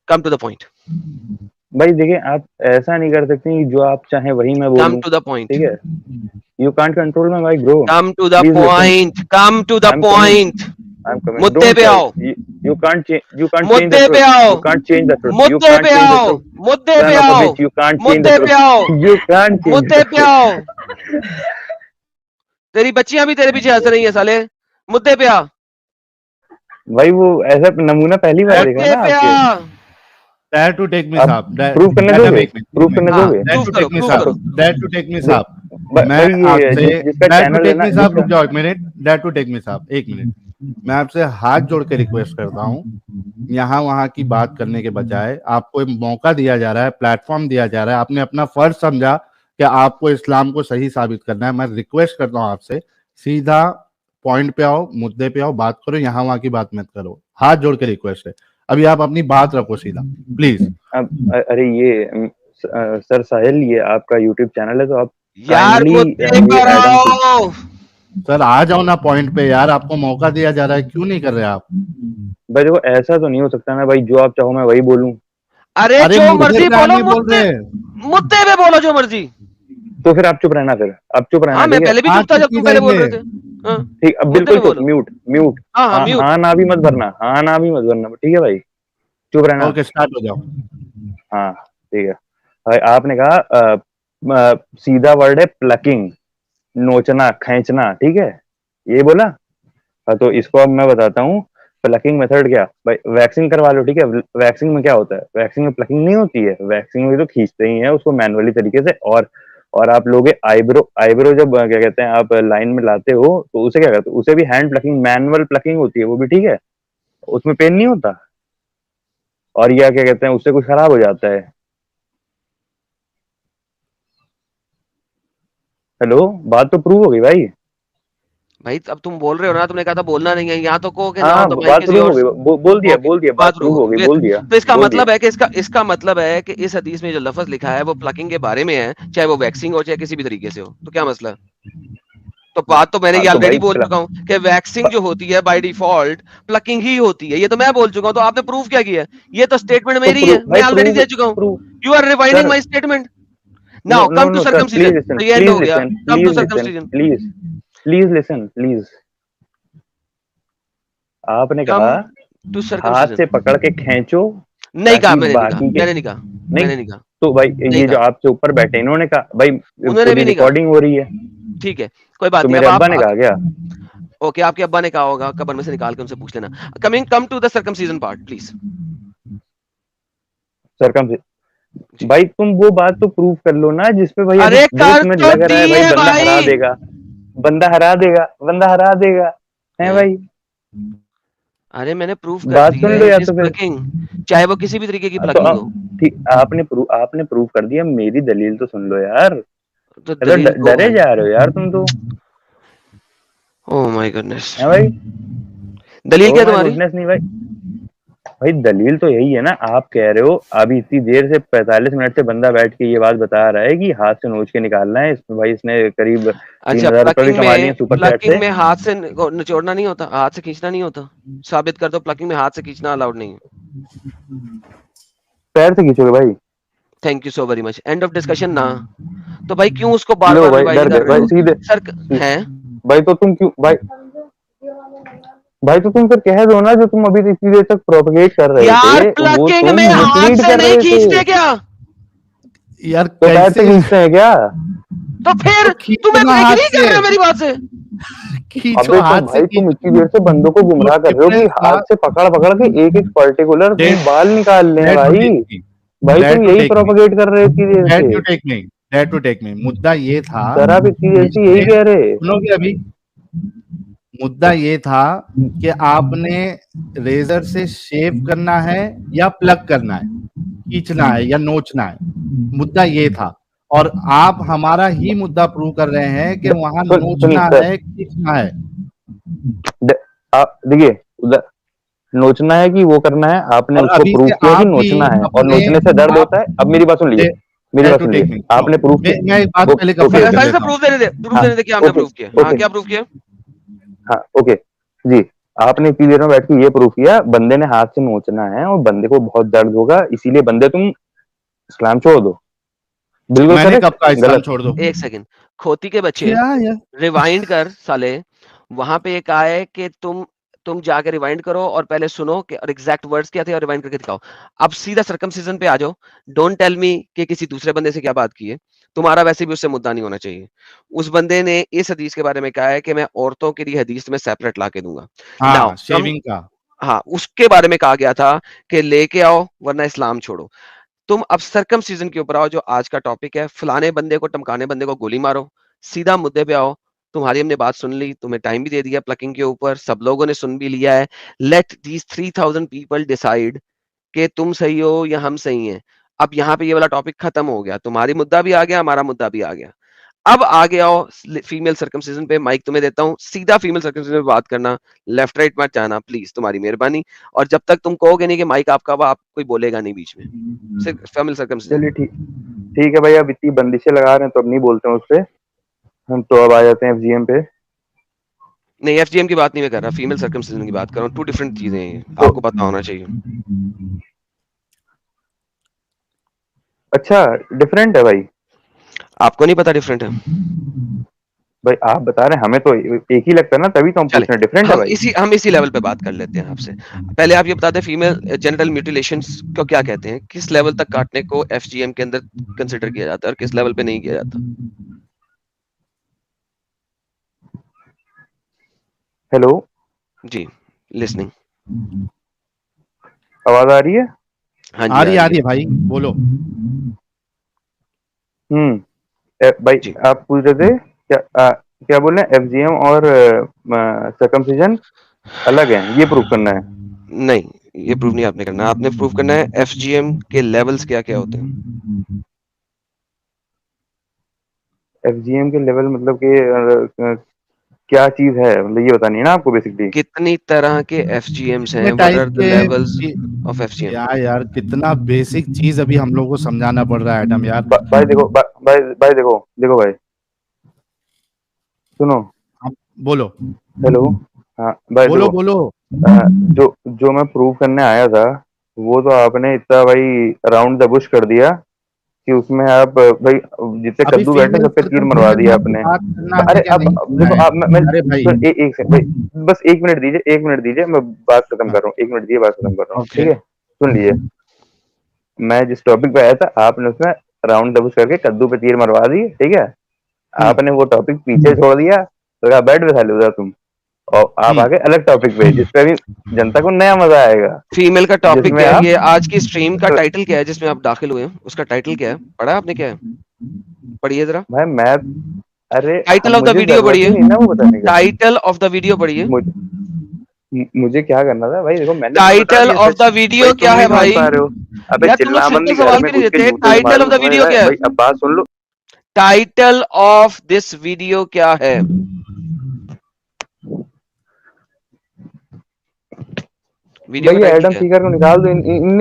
Come to the point, भाई देखिए आप ऐसा नहीं कर सकते कि जो आप चाहें वही मैं कम बोलूं, टू द पॉइंट, ठीक है? You can't control my mic bro, come to the please listen. Point, come to the I am coming, point. I am coming, मुद्दे डोंट पे फाइट। आओ, You can't change the मुद्दे पे truth, आओ, you can't change the truth, you मुद्दे can't पे change the आओ, truth, मुद्दे पे son of a आओ, bitch, you can't change the मुद्दे पे truth, आओ, you can't change मुद्दे the पे truth। आओ। तेरी बच्चियां भी तेरे पीछे हंस रही हैं साले, मुद्दे पे आ, भाई वो ऐसा नमूना पहली बार देखा मुद्दे ना पे आपके। आ। Dare to take me आप साहब, प्रूव करने मैडम दोगे? एक मिनट, प्रूव करने हाँ दोगे? Dare प्रूव to करो, take me प्रूव हाँ साहब, करो। तो Dare to take me दे- साहब, मैं भाई ये आपसे जिसका Dare to चैनल है take ना, me साहब, जिसका रुक जाओ एक minute, Dare to take me साहब एक मिनट, मैं आपसे हाथ जोड़ के रिक्वेस्ट करता हूँ, यहाँ वहां की बात करने के बजाय आपको एक मौका दिया जा रहा है, प्लेटफॉर्म दिया जा रहा है, आपने अपना फर्ज समझा कि आपको इस्लाम को सही साबित करना है। मैं रिक्वेस्ट करता हूँ आपसे, सीधा पॉइंट पे आओ, मुद्दे पे आओ, बात करो, यहाँ वहां की बात मत करो। हाथ जोड़ के रिक्वेस्ट है, अभी आप अपनी बात रखो सीधा प्लीज। अब अरे ये सर साहिल, ये आपका यूट्यूब चैनल है तो आप यार काइंडली मुद्दे ये पर एडम को। आओ। सर आ जाओ ना पॉइंट पे यार, आपको मौका दिया जा रहा है, क्यों नहीं कर रहे आप? भाई देखो ऐसा तो नहीं हो सकता ना भाई, जो आप चाहो मैं वही बोलूं। अरे अरे जो मुद्दे मर्जी पे बोलो, आने बोल मुद्दे, रहे। मुद्दे पे बोलो जो मर्जी। तो फिर आप चुप रहना, फिर आप चुप रहना, हाँ मैं ठीक है? पहले भी हाँ चुप था चुप जब ही तुम पहले बोल रहेंगे। रहे थे। हाँ ठीक, अब मुद्दे बिल्कुल पे चुप, बोलो। Mute mute. हाँ हाँ हाँ म्यूट। हाँ ना भी मत भरना, हाँ ना भी मत भरना, ठीक है भाई? चुप रहना। ओके स्टार्ट हो जाओ। हाँ ठीक है भाई, आपने कहा सीधा वर्ड है प्लकिंग, नोचना खींचना, ठीक है? ये बोला। हाँ तो इसको अब मैं बताता हूँ। प्लकिंग मेथड क्या भाई, वैक्सिंग करवा लो, ठीक है? वैक्सिंग में क्या होता है? वैक्सिंग में प्लकिंग नहीं होती है, वैक्सिंग में तो खींचते ही है उसको मैनुअली तरीके से। और आप लोग आईब्रो, आईब्रो जब क्या कहते हैं आप लाइन में लाते हो तो उसे क्या कहते हो? उसे भी हैंड प्लकिंग, मैनुअल प्लकिंग होती है वो भी, ठीक है? उसमें पेन नहीं होता। और या क्या कहते हैं, उससे कुछ खराब हो जाता है। हेलो, बात तो प्रूव हो गई भाई। भाई अब तुम बोल रहे हो ना, तुमने कहा था बोलना नहीं है, यहाँ तो कहो कि हाँ नाउ द माइक बात इज प्रूव हो गई, योर्स। बोल दिया, ओके बोल दिया, बात बात प्रूव प्रूव हो गई, विद, बोल दिया, तो इसका बोल दिया। मतलब है कि इसका मतलब है कि इस हदीस में जो लफ्ज लिखा है वो प्लकिंग के बारे में है, चाहे वो वैक्सिंग हो चाहे किसी भी तरीके से हो, तो क्या मसला है? तो बात तो मैंने हाँ ये तो ऑलरेडी भाई बोल चुका हूँ कि वैक्सिंग जो होती है बाय डिफॉल्ट प्लकिंग ही होती है, ये तो मैं बोल चुका हूँ। तो आपने प्रूफ क्या किया? ये तो स्टेटमेंट तो मेरी है, प्रूव मैं भाई, ऑलरेडी प्रूव दे चुका हूँ। Prove you are rewinding sir. My statement. No now no come to no sir, please circumcision, listen, तो ये एंड प्लीज हो गया। Listen, come to please listen, circumcision. Please please listen, please. आपने come कहा to हाथ circumcision. से पकड़ के खींचो नहीं कहा, ताकि मैंने नहीं कहा, बाकी के मैंने नहीं कहा, नहीं। मैंने नहीं कहा, तो भाई नहीं ये जो कहा, आपसे ऊपर बैठे इन्होंने कहा भाई, उन्होंने पूरी भी नहीं कहा। रिकॉर्डिंग हो रही है। ठीक है कोई बात तो नहीं। मेरे अब अब्बा आप ने कहा क्या? ओके, आपके अब्बा ने कहा होगा, कब्र में से निकाल के उनसे पूछ लेना। Come to the circumcision part please. सरकम जी भाई तुम वो बात तो प्रूव कर लो ना जिसपे भाई अभी अरे जो कर तुम्हें तो लग रहा है भाई दिए बंदा हरा भाई। देगा, बंदा हरा देगा, बंदा हरा देगा, है हैं? भाई? अरे मैंने प्रूफ कर बात दिया सुन है, लो या इट इज तो फिर। प्लकिंग, चाहे वो किसी भी तरीके की तो प्लकिंग हो। ठीक, आपने प्रूव कर दिया, मेरी दलील तो सुन लो यार। तो ऐसा दलील दो डरे भाई। जा रहे हो यार तुम तो, ओह माय गुडनेस। है भाई? दलील ओ क्या है माय तुम्हारी? गुडनेस नहीं भाई। भाई दलील तो यही है ना, आप कह रहे हो अभी इतनी देर से 45 मिनट से बंदा बैठ के ये बात बता रहा है कि हाथ से नोच के निकालना है इसमें, भाई इसने करीब अच्छा 3,000 रुपए भी कमा लिए सुपर चैट प्लकिंग से। में हाथ से निचोड़ना नहीं होता, हाथ से खींचना नहीं होता? साबित कर दो प्लकिंग में हाथ से खींचना अलाउड नहीं है। पैर से खींचोगे भाई? Thank you so very much, end of discussion ना। तो भाई क्यों उसको बार लो बार भाई, रिवाइंड डर कर गए रहे भाई हो सीधे। सर? हैं भाई तो तुम क्यों भाई तो तुम फिर कह दो ना, जो तुम अभी इतनी देर तक प्रोपगेट कर रहे यार, थे वो प्लकिंग तुम में हाथ मिसलीड से कर नहीं रहे थे। खींचते क्या? यार तो पैर से कैसे खींचते हैं क्या? तो फिर तो तुम्हें खींचना हाथ एग्री कर से, रहे हो मेरी बात से? खींचो अबे तो हाथ से भाई तुम खींचो। इतनी देर से बंदों को गुमराह कर रहे हो कि डिफरेंस था। हाथ से पकड़ पकड़ के एक एक पर्टिकुलर तुम बाल निकाल ले Dare to भाई। take me, भाई dare तुम to यही take me, प्रोपगेट कर रहे हो इतनी देर dare से। to take me, dare to take me। मुद्दा ये था सर आप इतनी देर से यही इसमें, कह रहे। सुनोगे अभी? मुद्दा ये था कि आपने रेजर से शेव करना है या प्लग करना है, खींचना है या नोचना है, मुद्दा ये था। और आप हमारा ही मुद्दा प्रूव कर रहे हैं कि वहां सुनिए नोचना सर, है, खींचना है। आप देखिए उधर नोचना है कि वो करना है, आपने और उसको अभी प्रूव से किया कि आप भी नोचना है, और अपने नोचने से दर्द आप होता है। अब मेरी बात सुन लीजिए, मेरी डेयर बात टू सुन टेक लीजिए, मी, आपने प्रूव मैं किया। एक बात पहले कंप्लीट कर साजिद लेता साहब हूँ। प्रूफ हाँ, देने दे क्या हमने ओके प्रूफ किया? हाँ, ओके क्या प्रूफ किया? हाँ ओके जी। आपने इतनी देर में बैठ के ये प्रूव किया बंदे ने हाथ से नोचना है और बंदे को बहुत दर्द होगा, इसीलिए बंदे तुम इस्लाम छोड़ दो। बिल्कुल मैंने कब करेक्ट, कहा इस्लाम गलत? छोड़ दो? एक सेकंड, खोती के बच्चे, क्या यार, रिवाइंड कर साले। वहां पे एक आया है कि तुम जाके रिवाइंड करो और पहले सुनो कि और एग्जैक्ट वर्ड्स क्या थे और रिवाइंड करके दिखाओ। अब सीधा सर्कमसिजन पे आ जाओ। डोंट टेल मी कि किसी दूसरे बंदे से क्या बात की है। तुम्हारा वैसे भी उससे मुद्दा नहीं होना चाहिए। उस बंदे ने इस हदीस के बारे में कहा है कि मैं औरतों के लिए हदीस में सेपरेट ला के दूंगा। नाउ हाँ शेविंग का। हाँ, उसके बारे में कहा गया था कि लेके आओ वरना इस्लाम छोड़ो। तुम अब सर्कमसिजन के ऊपर आओ, जो आज का टॉपिक है। फलाने बंदे को, टमकाने बंदे को गोली मारो। सीधा मुद्दे पे आओ। तुम्हारी हमने बात सुन ली, तुम्हें टाइम भी दे दिया प्लकिंग के ऊपर, सब लोगों ने सुन भी लिया है। लेट दीज 3000 पीपल डिसाइड कि तुम सही हो या हम सही हैं। अब यहाँ पे ये वाला टॉपिक खत्म हो गया। तुम्हारी मुद्दा भी आ गया, हमारा मुद्दा भी आ गया। अब आगे आओ फीमेल सर्कमसिजन पे। माइक तुम्हें देता हूँ, सीधा फीमेल सर्कमसिजन पे बात करना। लेफ्ट राइट मत जाना प्लीज, तुम्हारी मेहरबानी। और जब तक तुम कहोगे नहीं कि माइक आपका, आप कोई बोलेगा नहीं बीच में। सिर्फ फीमेल सर्कमसिजन। चलिए ठीक, ठीक है भाई, अब इतनी बंदिशें लगा रहे हैं तो अब नहीं बोलते हैं उस पे। हम तो अब आ जाते हैं एफजीएम पे। नहीं, एफजीएम की बात नहीं मैं कर रहा, फीमेल सर्कमसिजन की बात कर रहा हूँ। टू डिफरेंट चीजें हैं ये, तो आपको पता होना चाहिए। अच्छा, डिफरेंट है भाई? आपको नहीं पता डिफरेंट है? भाई आप बता रहे हैं, हमें तो एक ही लगता है ना, तभी तो हम चले, पूछ रहे हैं। डिफरेंट है भाई? हम इसी लेवल पे बात कर लेते हैं आपसे। पहले आप ये बता दें, फीमेल जेनिटल म्यूटिलेशंस को क्या कहते हैं? किस लेवल तक काटने को एफजीएम के अंदर कंसिडर किया जाता है और किस लेवल पे नहीं किया जाता? हेलो, जी, लिसनिंग। आवाज आ रही है? हाँ आ जी, रही है भाई, बोलो। भाई जी। आप पूछ रहे थे क्या? क्या बोल रहे हैं? एफजीएम और सर्कमसिजन अलग हैं, ये प्रूव करना है? नहीं, ये प्रूव नहीं आपने करना। आपने प्रूव करना है एफजीएम के लेवल्स क्या क्या होते हैं। एफजीएम के लेवल मतलब कि क्या चीज है, मतलब ये बतानी है ना आपको बेसिकली। कितनी तरह के एफजीएम्स हैं? कितने what type are the levels के ऑफ एफजीएम? क्या यार, कितना बेसिक चीज अभी हम लोग को समझाना पड़ रहा है एडम यार। भाई देखो, भाई देखो, देखो भाई, सुनो। आप बोलो, हेलो, हाँ भाई बोलो देखो, बोलो। जो जो मैं प्रूव करने आया था वो तो आपने इतना भाई राउंड द बुश कर दिया कि उसमें आप भाई जितने अभी कद्दू बैठे फीमेल सब पे तीर मरवा सर्कमसिजन दिया में आपने। बात करना है अरे क्या अब नहीं करना देखो, है? आप मैं अरे भाई, एक सेकंड भाई, बस एक मिनट दीजिए, एक मिनट दीजिए, मैं बात खत्म कर रहा हूँ। एक मिनट दीजिए, बात खत्म कर रहा हूँ, ओके। ठीक है? सुन लीजिए, मैं जिस टॉपिक पे आया था आपने उसमें राउंड दबूस करके कद्दू पे तीर मरवा दी, ठीक है? आपने वो टॉपिक पीछे छोड़ दिया, तो कहा बैठ बैठा लो तुम, और आप आगे अलग टॉपिक पे जिसपे भी जनता को नया मजा आएगा, फीमेल का टॉपिक जिसमें है आप ये। आज की स्ट्रीम का टाइटल क्या है जिसमें आप दाखिल हुए हैं? उसका टाइटल क्या है? पढ़ा आपने? क्या है? पढ़िए जरा। भाई मैं, अरे टाइटल ऑफ द मुझे वीडियो जरूरत ही पढ़िए। नहीं ना वो बताने का। टाइटल ऑफ द वीडियो पढ़िए। मुझे क्या करना था भाई? देखो मैंने तुम्हें बता टाइटल दिया ऑफ सच। द भाई वीडियो तुम क्या नहीं है समझ भाई? पा रहे हो। अबे यार तुम लोग चिल्ला मत, सिंपल घर सवाल में क्यों नहीं घुस के देते? जूते टाइटल ऑफ मारूं, द समझ वीडियो रहा है क्या है? भाई? अब बात सुन लो। टाइटल ऑफ दिस वीडियो क्या है? वीडियो का भैया टाइटल एडम क्या है? सीकर को निकाल दो,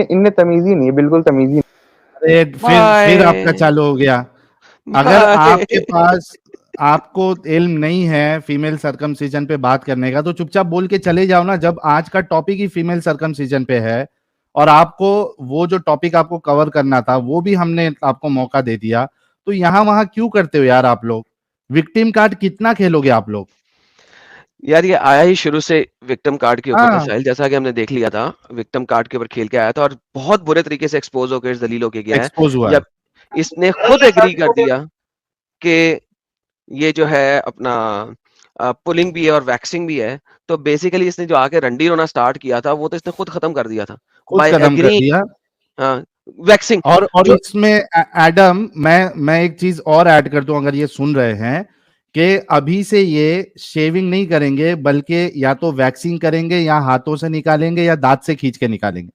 इनने तमीज ही नहीं है, बिल्कुल तमीज ही अरे फिर आपका भाई, चालू हो गया। अगर भाई, आपके पास, आपको इल्म नहीं है फीमेल सर्कमसिजन पे बात करने का, तो चुपचाप बोल के चले जाओ ना। जब आज का टॉपिक ही फीमेल सर्कमसिजन पे है और आपको वो जो टॉपिक आपको कवर करना था वो भी हमने आपको मौका दे दिया, तो यहाँ वहां क्यों करते हो यार आप लोग? विक्टिम कार्ड कितना खेलोगे आप लोग? यार ये आया ही शुरू से विक्टिम कार्ड के ऊपर था हाँ, साहिल, जैसा कि हमने देख लिया था, विक्टिम कार्ड के ऊपर खेल के आया था और बहुत बुरे तरीके से एक्सपोज होकर इस दलील होके गया है। एक्सपोज हुआ है। जब इसने खुद एग्री कर दिया कि ये जो है अपना पुलिंग भी है और वैक्सिंग भी है, तो बेसिकली इसने जो आके रंडी होना स्टार्ट किया था, वो तो इसने खुद खत्म कर दिया था खुद बाय खत्म कर एग्री। दिया। हाँ, वैक्सिंग और जो इसमें एडम, मैं एक चीज और ऐड कर दूं, अगर ये सुन रहे हैं कि अभी से ये शेविंग नहीं करेंगे, बल्कि या तो वैक्सिंग करेंगे या हाथों से निकालेंगे या दांत से खींच के निकालेंगे।